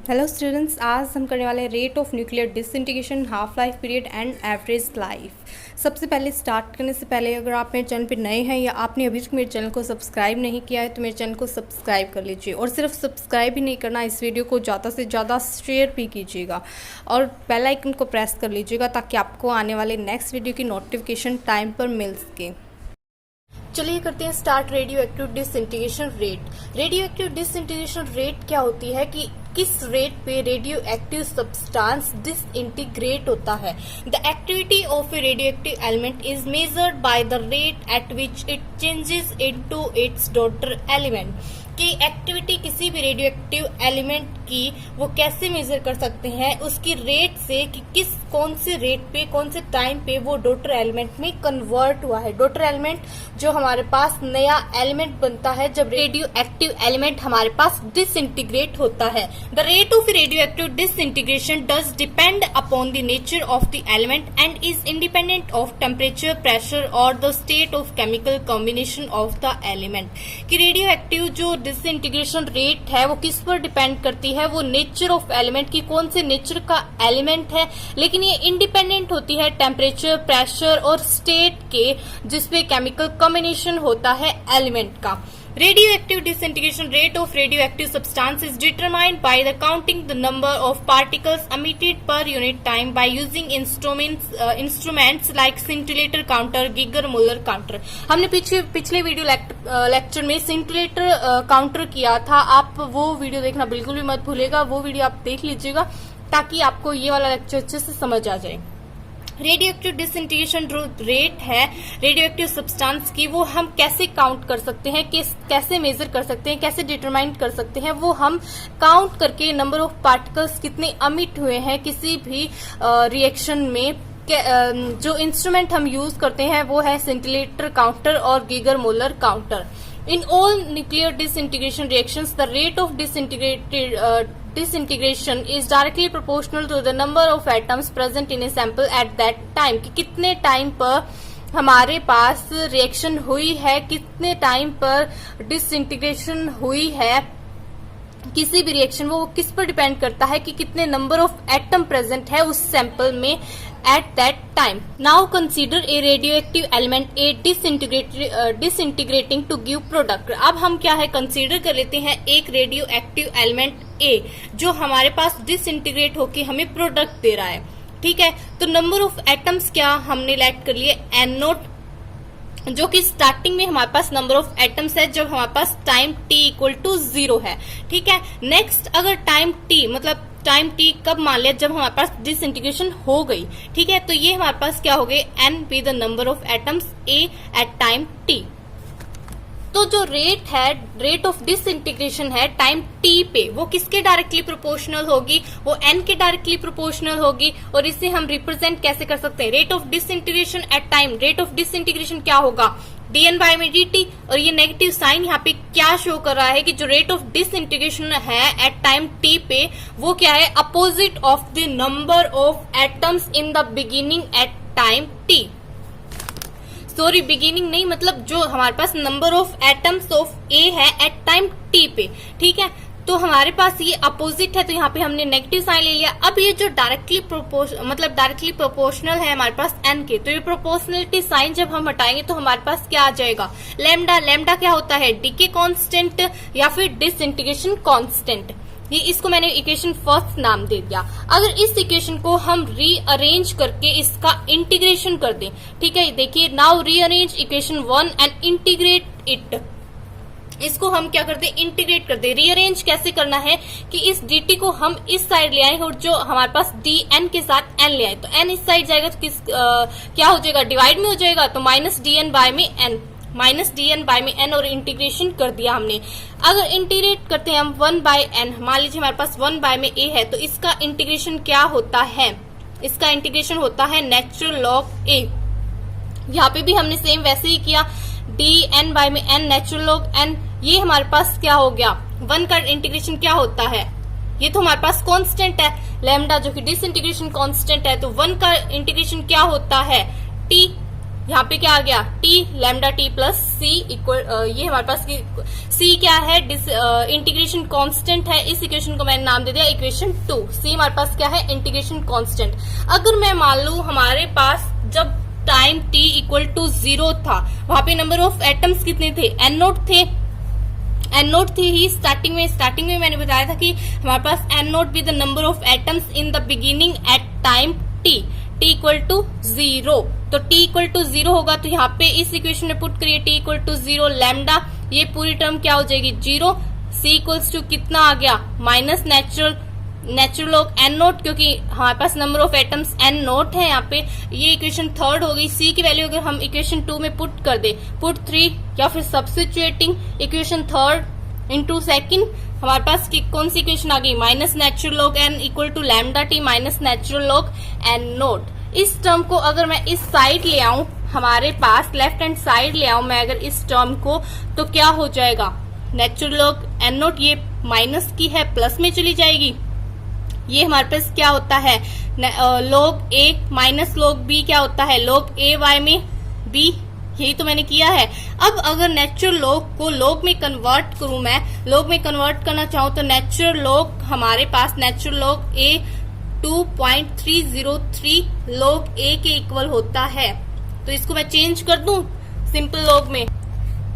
Hello students, आज हम करने वाले हैं rate of nuclear disintegration, half life period and average life. सबसे पहले स्टार्ट करने से पहले अगर आप मेरे चैनल पे नए हैं या आपने अभी तक मेरे चैनल को सब्सक्राइब नहीं किया है तो मेरे चैनल को सब्सक्राइब कर लीजिए। और सिर्फ सब्सक्राइब ही नहीं करना, इस वीडियो को ज़्यादा से ज़्यादा शेयर भी कीजिएगा और बेल आइकन को प्रेस कर लीजिएगा ताकि आपको आने वाले नेक्स्ट वीडियो की नोटिफिकेशन टाइम पर मिल सके। चलिए करते हैं start. Radio active disintegration rate. Radio active disintegration rate क्या होती है कि किस रेट पे रेडियो एक्टिव सब्सटेंस डिसइंटीग्रेट होता है। The activity of A radio active element is measured by the rate at which it changes into its daughter element. कि activity किसी भी रेडियो एक्टिव एलिमेंट की वो कैसे मेजर कर सकते हैं, उसकी रेट से कि कौन से रेट पे कौन से टाइम पे वो डॉटर एलिमेंट में कन्वर्ट हुआ है। डॉटर एलिमेंट जो हमारे पास नया एलिमेंट बनता है जब रेडियो एक्टिव एलिमेंट हमारे पास डिसइंटीग्रेट होता है। The rate of radioactive disintegration does depend upon the nature of the element and is independent of temperature, pressure और the state of chemical combination of the element. कि radioactive जो disintegration rate है वो किस पर depend करती है, वो नेचर ऑफ एलिमेंट की कौन से नेचर का एलिमेंट है, लेकिन ये इंडिपेंडेंट होती है टेम्परेचर, प्रेशर और स्टेट के जिसपे केमिकल कॉम्बिनेशन होता है एलिमेंट का। Radioactive disintegration rate of radioactive substance is determined by the counting the number of particles emitted per unit time by using instruments like scintillator counter, Geiger-Müller counter। हमने पिछले video lecture में scintillator counter किया था। आप वो video देखना बिल्कुल भी मत भूलिएगा, वो वीडियो आप देख लीजिएगा ताकि आपको ये वाला लेक्चर अच्छे से समझ आ जाए। रेडियो एक्टिव डिसइंटीग्रेशन जो रेट है रेडियो एक्टिव सब्सटेंस की, वो हम कैसे काउंट कर सकते हैं, कैसे मेजर कर सकते हैं, कैसे डिटरमाइन कर सकते हैं, वो हम काउंट करके नंबर ऑफ पार्टिकल्स कितने अमिट हुए हैं किसी भी रिएक्शन में। जो इंस्ट्रूमेंट हम यूज करते हैं वो है scintillator काउंटर और गीगर-मुलर counter. In all nuclear disintegration reactions, the rate of disintegration is directly proportional to the number of atoms present in a sample at that time। कि कितने टाइम पर हमारे पास रिएक्शन हुई है, कितने टाइम पर डिसइंटीग्रेशन हुई है किसी भी रिएक्शन, वो किस पर डिपेंड करता है कि कितने नंबर ऑफ एटम प्रेजेंट है उस सैंपल में at that time. Now consider a radioactive element a disintegrating to give product. अब हम क्या है कंसीडर कर लेते हैं एक रेडियो एक्टिव एलिमेंट ए जो हमारे पास डिसइंटीग्रेट होके हमें प्रोडक्ट दे रहा है। ठीक है, तो नंबर ऑफ एटम्स क्या हमने लेट कर लिए एन नोट, जो कि स्टार्टिंग में हमारे पास नंबर ऑफ एटम्स है जब हमारे पास टाइम t इक्वल टू 0 है। ठीक है, नेक्स्ट अगर टाइम t मतलब टाइम t कब मान लिया, जब हमारे पास डिसइंटीग्रेशन हो गई। ठीक है, तो ये हमारे पास क्या हो गए n be the number of atoms a at time t। तो जो रेट है रेट ऑफ डिसइंटीग्रेशन है टाइम t पे, वो किसके डायरेक्टली प्रोपोर्शनल होगी, वो n के डायरेक्टली प्रोपोर्शनल होगी। और इसे हम रिप्रेजेंट कैसे कर सकते हैं, rate of disintegration at time. Rate of disintegration क्या होगा, dn बाय में dt। और ये नेगेटिव साइन यहाँ पे क्या शो कर रहा है कि जो रेट ऑफ डिसइंटीग्रेशन है एट टाइम t पे वो क्या है, opposite of the number of atoms in the beginning at time t। Sorry, beginning नहीं, मतलब जो हमारे पास नंबर ऑफ एटम्स ऑफ ए है एट टाइम t पे। ठीक है, तो हमारे पास ये अपोजिट है तो यहाँ पे हमने नेगेटिव साइन ले लिया। अब ये जो डायरेक्टली प्रोपोर्शनल है हमारे पास n के, तो ये प्रोपोर्शनलिटी साइन जब हम हटाएंगे तो हमारे पास क्या आ जाएगा, लैम्डा। लैम्डा क्या होता है, डीके कांस्टेंट या फिर डिसइंटीग्रेशन कांस्टेंट। ये इसको मैंने इक्वेशन फर्स्ट नाम दे दिया। अगर इस इक्वेशन को हम रीअरेंज करके इसका इंटीग्रेशन कर दें, ठीक है, देखिए now rearrange equation 1 and integrate it. इसको हम क्या करते हैं, इंटीग्रेट करते हैं। रीअरेंज कैसे करना है कि इस dt को हम इस साइड ले आए और जो हमारे पास dn के साथ n ले आए, तो n इस साइड जाएगा तो क्या हो जाएगा, डिवाइड में हो जाएगा, तो माइनस dn बाय में n, माइनस dn बाय में n, और इंटीग्रेशन कर दिया हमने। अगर इंटीग्रेट करते हैं हम 1 बाय n, मान लीजिए हमारे पास 1 बाय में a है, तो इसका इंटीग्रेशन क्या होता है, इसका इंटीग्रेशन होता है नेचुरल लॉग a। यहाँ पे भी हमने सेम वैसे ही किया, dn बाय में n नेचुरल लॉग n। ये हमारे पास क्या हो गया, 1 का इंटीग्रेशन क्या होता है, ये तो हमारे पास कांस्टेंट है लैम्डा जो कि डिसइंटीग्रेशन कांस्टेंट है, तो 1 का इंटीग्रेशन क्या होता है t। यहाँ पे क्या आ गया, टी लैम्डा टी प्लस सी इक्वल, ये हमारे पास सी क्या है, इंटीग्रेशन कांस्टेंट है। इस इक्वेशन को मैंने नाम दे दिया इक्वेशन 2। सी हमारे पास क्या है, इंटीग्रेशन कांस्टेंट। अगर मैं मान लू हमारे पास जब टाइम t इक्वल टू 0 था, वहां पे नंबर ऑफ एटम्स कितने थे, n नोट थे, n नोट थी ही स्टार्टिंग में मैंने बताया था कि हमारे पास n naught be the number of atoms in the beginning at time t equal to 0। तो t इक्वल टू 0 होगा, तो यहाँ पे इस इक्वेशन में पुट करिए t इक्वल टू 0 लैम्डा, ये पूरी टर्म क्या हो जाएगी 0। c इक्वल्स टू कितना आ गया, minus natural log n naught, क्योंकि हमारे पास number of atoms n naught है यहाँ पे। ये इक्वेशन थर्ड हो गई। c की वैल्यू अगर हम इक्वेशन 2 में पुट कर दे, पुट 3 या फिर substituting equation third into second, हमारे पास कौन सी इक्वेशन आ गई, minus natural log n equal to lambda T minus natural log n naught. इस टर्म को अगर मैं इस साइड ले आऊं, हमारे पास लेफ्ट हैंड साइड ले आऊं मैं अगर इस टर्म को, तो क्या हो जाएगा, नेचुरल लॉग n नोट ये माइनस की है प्लस में चली जाएगी। ये हमारे पास क्या होता है, log a minus log b क्या होता है, लॉग a y में b, यही तो मैंने किया है। अब अगर नेचुरल लॉग को लॉग में कन्वर्ट करूं, मैं लॉग में कन्वर्ट करना चाहूं, तो नेचुरल लॉग हमारे पास natural log a 2.303 log a के इक्वल होता है। तो इसको मैं चेंज कर दूं सिंपल लॉग में,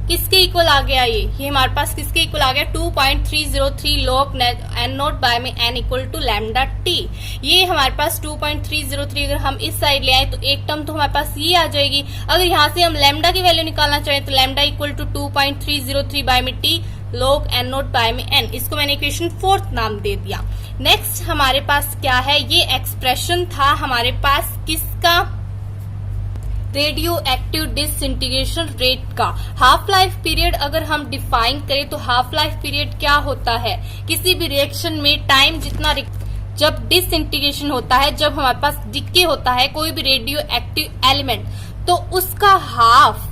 किसके इक्वल आ गया, ये हमारे पास किसके इक्वल आ गया, 2.303 log n नोट बाय में n equal to lambda T. ये हमारे पास 2.303 अगर हम इस साइड ले आए तो एक टर्म तो हमारे पास ये आ जाएगी। अगर यहाँ से हम लैम्डा की वैल्यू निकालना चाहें तो लैम्डा इक्वल टू 2.303 बाय में T log n naught by में n, इसको मैंने इक्वेशन 4 नाम दे दिया। नेक्स्ट हमारे पास क्या है, ये एक्सप्रेशन था हमारे पास किसका, रेडियो एक्टिव डिसइंटीग्रेशन रेट का। हाफ लाइफ पीरियड अगर हम डिफाइन करें तो हाफ लाइफ पीरियड क्या होता है, किसी भी रिएक्शन में टाइम जितना जब डिसइंटीग्रेशन होता है, जब हमारे पास डिके होता है कोई भी रेडियो एक्टिव एलिमेंट, तो उसका हाफ,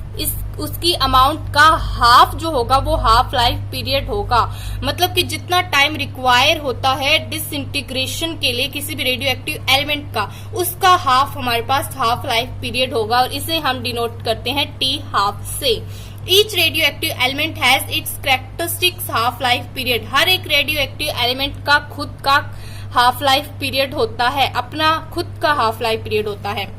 उसकी अमाउंट का हाफ जो होगा वो हाफ लाइफ पीरियड होगा। मतलब कि जितना टाइम रिक्वायर होता है डिसइंटीग्रेशन के लिए किसी भी रेडियो एक्टिव एलिमेंट का, उसका हाफ हमारे पास हाफ लाइफ पीरियड होगा, और इसे हम डिनोट करते हैं टी हाफ से। Each radioactive element has its characteristics half life period. हर एक रेडियो एक्टिव एलिमेंट का खुद का हाफ लाइफ पीरियड होता है, अपना खुद का हाफ लाइफ पीरियड होता है।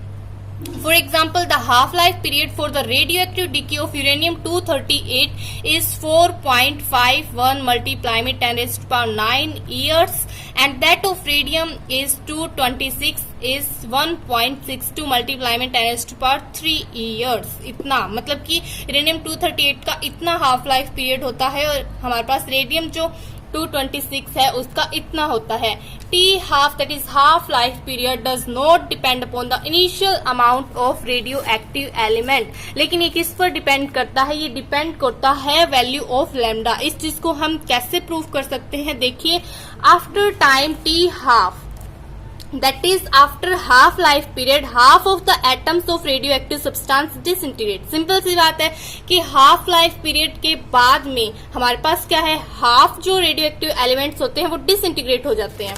For example, the half-life period for the radioactive decay of uranium-238 is 4.51 multiplied by 10 raised to power 9 years, and that of radium-226 is 1.62 multiplied by 10 raised to power 3 years। इतना मतलब कि uranium-238 का इतना half life period होता है, और हमारे पास रेडियम जो 226 है उसका इतना होता है। T half that is half life period does not depend upon the initial amount of radioactive element. लेकिन ये किस पर डिपेंड करता है, ये डिपेंड करता है वैल्यू ऑफ लैम्डा। इस चीज को हम कैसे प्रूव कर सकते हैं, देखिए, after time T half that is after half life period half of the atoms of radioactive substance disintegrate। Simple सी बात है कि हाफ लाइफ पीरियड के बाद में हमारे पास क्या है, हाफ जो रेडियो एक्टिव एलिमेंट्स होते हैं वो डिसइंटीग्रेट हो जाते हैं।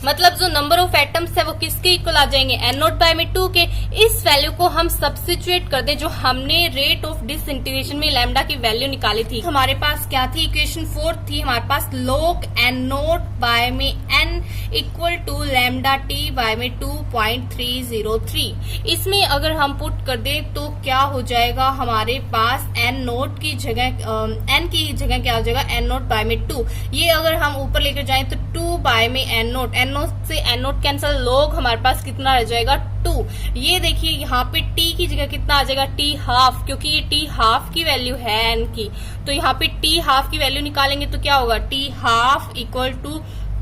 मतलब जो नंबर ऑफ एटम्स है वो किसके इक्वल आ जाएंगे, n नोट बाय में 2 के। इस वैल्यू को हम सब्स्टिट्यूट कर दे जो हमने रेट ऑफ डिसइंटीग्रेशन में लैम्डा की वैल्यू निकाली थी। हमारे पास क्या थी, इक्वेशन 4 थी हमारे पास, log n नोट बाय में n equal to lambda T by में 2.303। इसमें अगर हम पुट कर दे तो क्या हो जाएगा, हमारे पास n नोट की जगह n की जगह क्या हो जाएगा, n नोट बाय में 2। ये अगर हम ऊपर लेकर जाएं तो 2 बाय में n नोट से n नोट कैंसल, log हमारे पास कितना रह जाएगा 2। ये देखिए यहाँ पे t की जगह कितना आ जाएगा, t हाफ, क्योंकि ये t हाफ की वैल्यू है n की, तो यहाँ पे t हाफ की वैल्यू निकालेंगे तो क्या होगा, t half equal to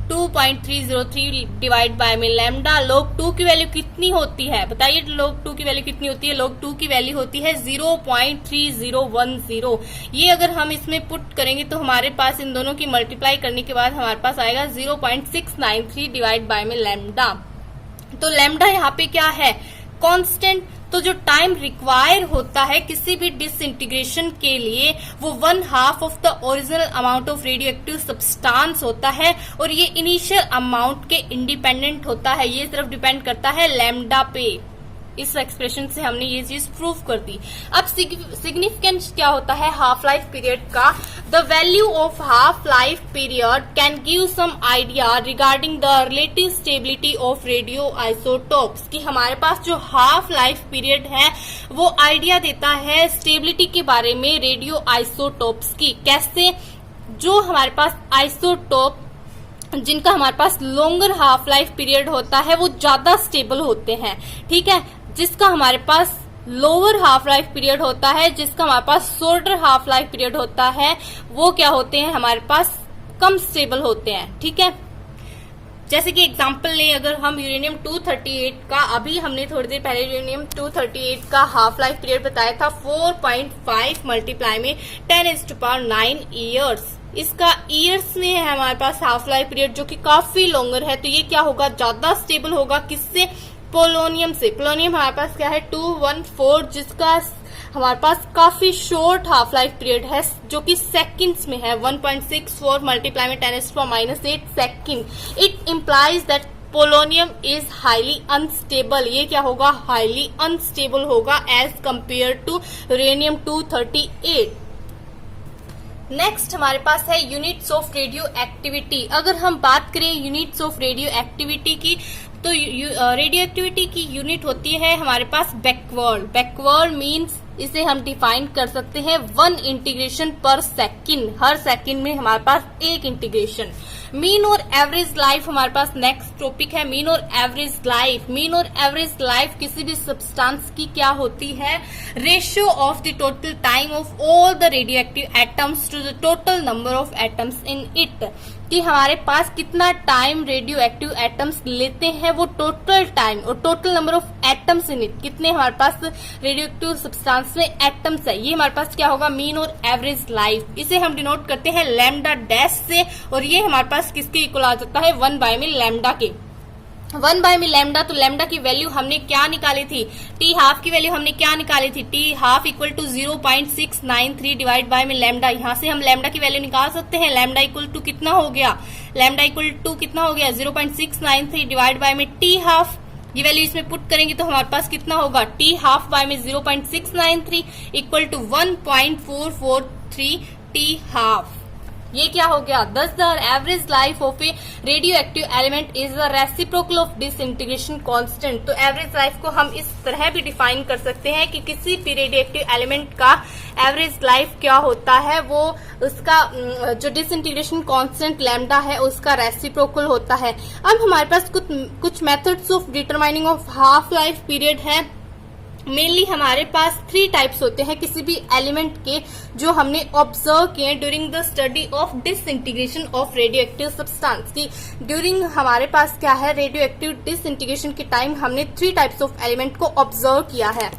2.303 divide by में लैम्डा। log 2 की वैल्यू कितनी होती है, बताइए, log 2 की वैल्यू कितनी होती है, log 2 की वैल्यू होती है 0.3010। ये अगर हम इसमें पुट करेंगे तो हमारे पास इन दोनों की मल्टीप्लाई करने के बाद हमारे पास आएगा 0.693 डिवाइड बाय में लैम्डा। तो लैम्डा यहाँ पे क्या है, कांस्टेंट। तो जो टाइम रिक्वायर होता है किसी भी डिसइंटीग्रेशन के लिए वो 1/2 of the original amount of radio active substance होता है, और ये इनिशियल अमाउंट के इंडिपेंडेंट होता है, ये सिर्फ डिपेंड करता है लैम्डा पे। इस एक्सप्रेशन से हमने ये चीज प्रूव कर दी। अब सिग्निफिकेंस क्या होता है हाफ लाइफ पीरियड का? The value of half life period can give some idea regarding the relative stability of radio isotopes, कि हमारे पास जो हाफ लाइफ पीरियड है वो आइडिया देता है स्टेबिलिटी के बारे में रेडियो आइसोटोप्स की। कैसे? जो हमारे पास आइसोटोप जिनका हमारे पास लॉन्गर हाफ लाइफ पीरियड होता है वो ज्यादा स्टेबल होते हैं, ठीक है। जिसका हमारे पास लोअर हाफ लाइफ पीरियड होता है, जिसका हमारे पास शॉर्टर हाफ लाइफ पीरियड होता है, वो क्या होते हैं हमारे पास कम स्टेबल होते हैं, ठीक है। जैसे कि एग्जांपल लें, अगर हम यूरेनियम 238 का, अभी हमने थोड़ी देर पहले यूरेनियम 238 का हाफ लाइफ पीरियड बताया था 4.5 मल्टीप्लाई में 10⁹ ईयर्स। इसका ईयर्स में है हमारे पास हाफ लाइफ पीरियड जो कि काफी लॉन्गर है, तो ये क्या होगा? ज्यादा स्टेबल होगा। किससे? पोलोनियम से। पोलोनियम हमारे पास क्या है? 214, जिसका हमारे पास काफी शॉर्ट हाफ लाइफ पीरियड है जो कि सेकंड्स में है, 1.64 मल्टीप्लाई में 10⁻⁸ second. It implies that polonium is highly unstable. ये क्या होगा? हाईली अनस्टेबल होगा as compare to uranium 238। Next हमारे पास है यूनिट्स ऑफ रेडियो एक्टिविटी। अगर हम बात करें यूनिट्स ऑफ रेडियो एक्टिविटी की, तो रेडियो एक्टिविटी की यूनिट होती है हमारे पास बैकवर्ड। बैकवर्ड मीन्स इसे हम डिफाइन कर सकते हैं 1 इंटीग्रेशन पर सेकंड। हर सेकंड में हमारे पास 1 इंटीग्रेशन। मीन और एवरेज लाइफ हमारे पास नेक्स्ट टॉपिक है, मीन और एवरेज लाइफ। मीन और एवरेज लाइफ किसी भी सब्सटेंस की क्या होती है? Ratio of the total time of all the radio active atoms to the total number of atoms in it, कि हमारे पास कितना टाइम रेडियो एक्टिव एटम्स लेते हैं, वो टोटल टाइम और total number of atoms in it, कितने हमारे पास radio active substance में एटम्स है, ये हमारे पास क्या होगा? मीन और एवरेज लाइफ। इसे हम डिनोट करते हैं लैम्डा डैश से, और ये हमारे पास किसके इक्वल आ जाता है? 1 में लैम्डा के। 1 में लैम्डा, तो लैम्डा की वैल्यू हमने क्या निकाली थी? टी हाफ की वैल्यू हमने क्या निकाली थी? T half equal to 0.693 divide by में लैम्डा। यहाँ से हम लैम्डा की वैल्यू निकाल सकते हैं। लैम्डा इक्वल टू कितना हो गया? लैम्डा इक्वल टू कितना हो गया? 0.693 डिवाइड बाय में टी हाफ। ये वैल्यू इसमें पुट करेंगे तो हमारे पास कितना होगा? टी हाफ बाय में 0.693 इक्वल टू 1.443 टी हाफ। ये क्या हो गया? Thus the average life of a radioactive element is the reciprocal of disintegration constant। तो एवरेज लाइफ को हम इस तरह भी डिफाइन कर सकते हैं कि किसी भी रेडियोएक्टिव एलिमेंट का एवरेज लाइफ क्या होता है, वो उसका जो डिसइंटीग्रेशन कांस्टेंट लैम्डा है उसका रेसिप्रोकल होता है। अब हमारे पास कुछ methods of determining of half life period है। मेनली हमारे पास 3 टाइप्स होते हैं किसी भी एलिमेंट के, जो हमने ऑब्जर्व किए during the study of disintegration of radioactive substance की। ड्यूरिंग हमारे पास क्या है? रेडियोएक्टिव डिसइंटीग्रेशन के टाइम हमने 3 टाइप्स ऑफ एलिमेंट को ऑब्जर्व किया है।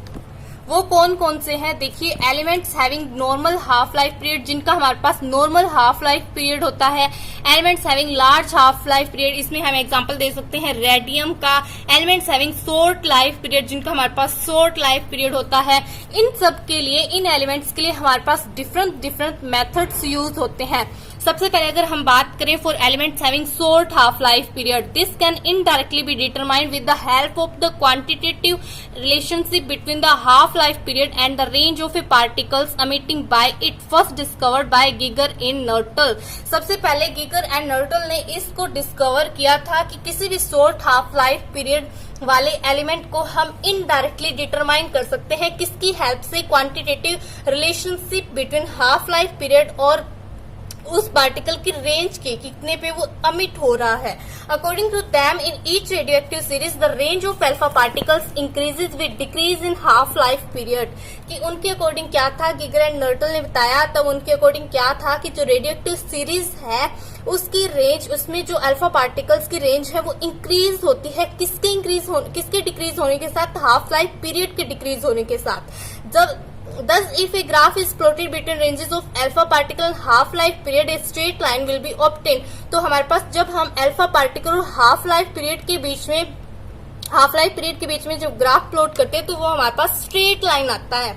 वो कौन कौन से हैं? देखिए, elements having normal half life period, जिनका हमारे पास नॉर्मल हाफ लाइफ पीरियड होता है। Elements having large half life period, इसमें हम एग्जांपल दे सकते हैं रेडियम का। Elements having short life period, जिनका हमारे पास शॉर्ट लाइफ पीरियड होता है। इन सब के लिए, इन एलिमेंट्स के लिए हमारे पास डिफरेंट मेथड्स यूज होते हैं। सबसे पहले अगर हम बात करें for elements having short half life period, this can indirectly be determined with the help of the quantitative relationship between the half life period and the range of a particles emitting by it, first discovered by Geiger in Nuttall. सबसे पहले Geiger and नर्टल ने इसको discover किया था कि किसी भी short half life period वाले एलिमेंट को हम इनडायरेक्टली डिटरमाइन कर सकते हैं किसकी हेल्प से? Quantitative relationship between half life period और उस पार्टिकल की रेंज के, कितने पे वो अमिट हो रहा है। According to them, in each radioactive series the range of alpha particles increases with decrease in half life period. कि उनके अकॉर्डिंग क्या था, गीगर एंड नर्टल ने बताया, तब उनके अकॉर्डिंग क्या था कि जो रेडियोएक्टिव सीरीज है उसकी रेंज, उसमें जो अल्फा पार्टिकल्स की रेंज है वो इंक्रीज होती है। किसके डिक्रीज होने के साथ? हाफ लाइफ पीरियड के डिक्रीज होने के साथ। जब Thus, if a graph is plotted between ranges of alpha particle and half life period, a straight line will be obtained। तो हमारे पास जब हम अल्फा पार्टिकल और हाफ लाइफ पीरियड के बीच में जो ग्राफ प्लॉट करते हैं तो वो हमारे पास स्ट्रेट लाइन आता है।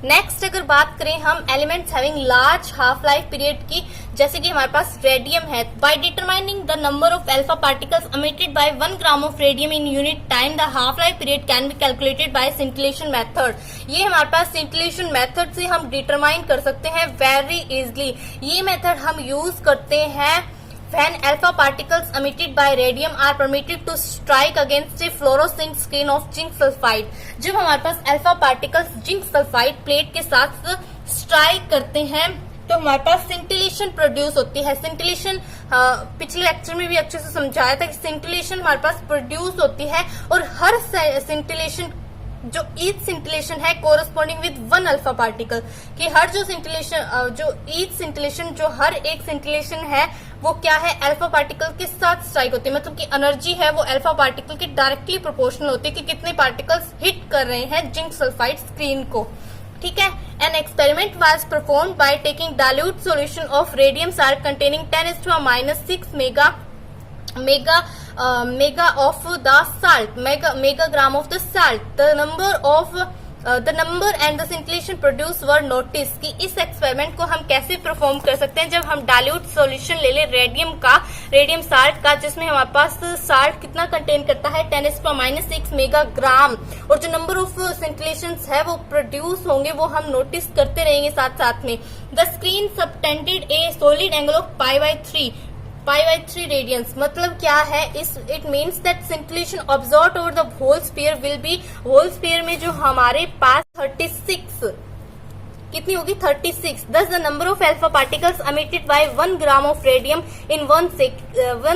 नेक्स्ट अगर बात करें हम elements having large half life period की, जैसे कि हमारे पास रेडियम है, by determining the number of alpha particles emitted by 1 gram of radium in unit time the half life period can be calculated by scintillation method. ये हमारे पास scintillation method से हम डिटरमाइन कर सकते हैं वेरी इजिली। ये method हम use करते हैं when alpha particles emitted by radium are permitted to strike against a fluorescent screen of zinc sulfide। जब हमारे पास alpha particles zinc sulphide plate के साथ स्ट्राइक करते हैं तो हमारे पास सिंटिलेशन प्रोड्यूस होती है। सिंटिलेशन पिछले लेक्चर में भी अच्छे से समझाया था कि सिंटिलेशन हमारे पास प्रोड्यूस होती है, और हर सिंटिलेशन जो ईच सिंटिलेशन है कोरस्पॉन्डिंग विद 1 अल्फा पार्टिकल, कि हर जो सिंटिलेशन जो ईच सिंटिलेशन जो हर एक सिंटिलेशन है वो क्या है, अल्फा पार्टिकल के साथ स्ट्राइक होती है। मतलब कि एनर्जी है वो अल्फा पार्टिकल के डायरेक्टली प्रोपोर्शनल होती है कि कितने पार्टिकल्स हिट कर रहे हैं जिंक सल्फाइड स्क्रीन को। ठीक है। An experiment was performed by taking dilute solution of radium salt containing 10⁻⁻6 mega of the salt, megagram of the salt. The number and the scintillation produced were noticed। कि इस experiment को हम कैसे perform कर सकते हैं, जब हम डाइल्यूट सॉल्यूशन ले ले रेडियम साल्ट का, जिसमें हमारे पास साल्ट कितना कंटेन करता है 10⁻⁻6 मेगाग्राम, और जो नंबर ऑफ सिंटिलेशंस है वो प्रोड्यूस होंगे वो हम नोटिस करते रहेंगे साथ साथ में। The screen subtended a solid angle of π/3 radians. मतलब क्या है, it means that scintillation observed over the whole sphere will be, whole sphere में जो हमारे पास 36 कितनी होगी 36। Thus the number of alpha particles emitted by 1 gram of radium in 1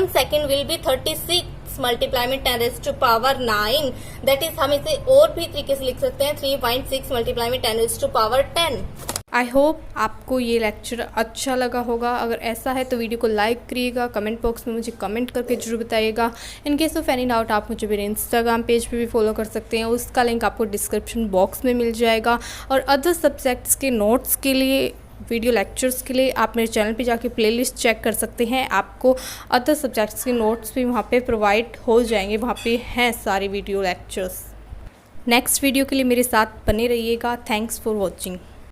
second will be 36 multiply में 10⁻9। दैट इज हम इसे और भी तरीके से लिख सकते हैं 3.6 मल्टीप्लाई में 10⁻10। आई होप आपको ये लेक्चर अच्छा लगा होगा। अगर ऐसा है तो वीडियो को लाइक करिएगा, कमेंट बॉक्स में मुझे कमेंट करके जरूर बताइएगा। In case of any doubt आप मुझे मेरे इंस्टाग्राम पेज पे भी फॉलो कर सकते हैं, उसका लिंक आपको डिस्क्रिप्शन बॉक्स में मिल जाएगा। और अदर सब्जेक्ट्स के नोट्स के लिए, वीडियो लेक्चर्स के लिए आप मेरे चैनल पे जाके प्लेलिस्ट चेक कर सकते हैं। आपको अदर सब्जेक्ट्स के नोट्स भी वहाँ पे प्रोवाइड हो जाएंगे, वहाँ पे हैं सारे वीडियो लेक्चर्स। नेक्स्ट वीडियो के लिए मेरे साथ बने रहिएगा। Thanks for watching.